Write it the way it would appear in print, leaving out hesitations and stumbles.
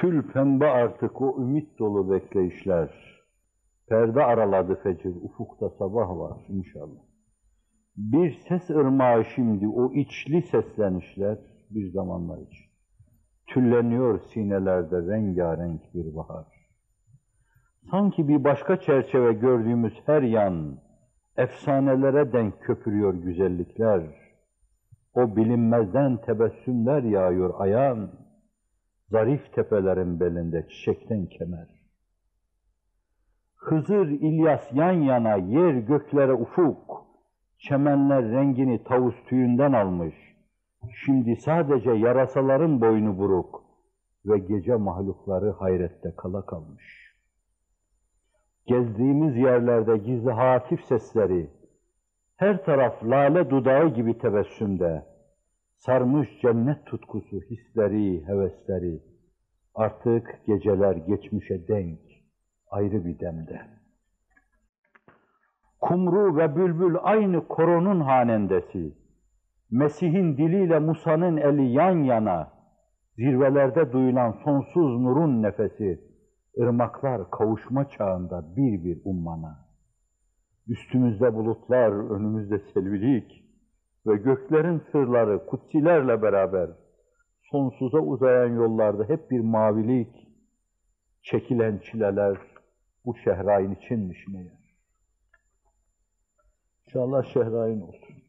Kül pembe artık o ümit dolu bekleyişler. Perde araladı fecir, ufukta sabah var inşallah. Bir ses ırmağı şimdi o içli seslenişler bir zamanlar için. Tülleniyor sinelerde rengarenk bir bahar. Sanki bir başka çerçeve gördüğümüz her yan, efsanelere denk köpürüyor güzellikler. O bilinmezden tebessümler yağıyor ayan, zarif tepelerin belinde çiçekten kemer. Hızır, İlyas yan yana, yer göklere ufuk, çemenler rengini tavus tüyünden almış. Şimdi sadece yarasaların boynu buruk ve gece mahlukları hayrette kala kalmış. Gezdiğimiz yerlerde gizli hatif sesleri, her taraf lale dudağı gibi tebessümde, sarmış cennet tutkusu, hisleri, hevesleri, artık geceler geçmişe denk, ayrı bir demde. Kumru ve bülbül aynı koronun hanendesi, Mesih'in diliyle Musa'nın eli yan yana, zirvelerde duyulan sonsuz nurun nefesi, ırmaklar kavuşma çağında bir bir ummana. Üstümüzde bulutlar, önümüzde selvilik ve göklerin sırları kutsilerle beraber sonsuza uzayan yollarda hep bir mavilik, çekilen çileler bu şehrain içinmiş meğer. İnşallah şehrain olsun.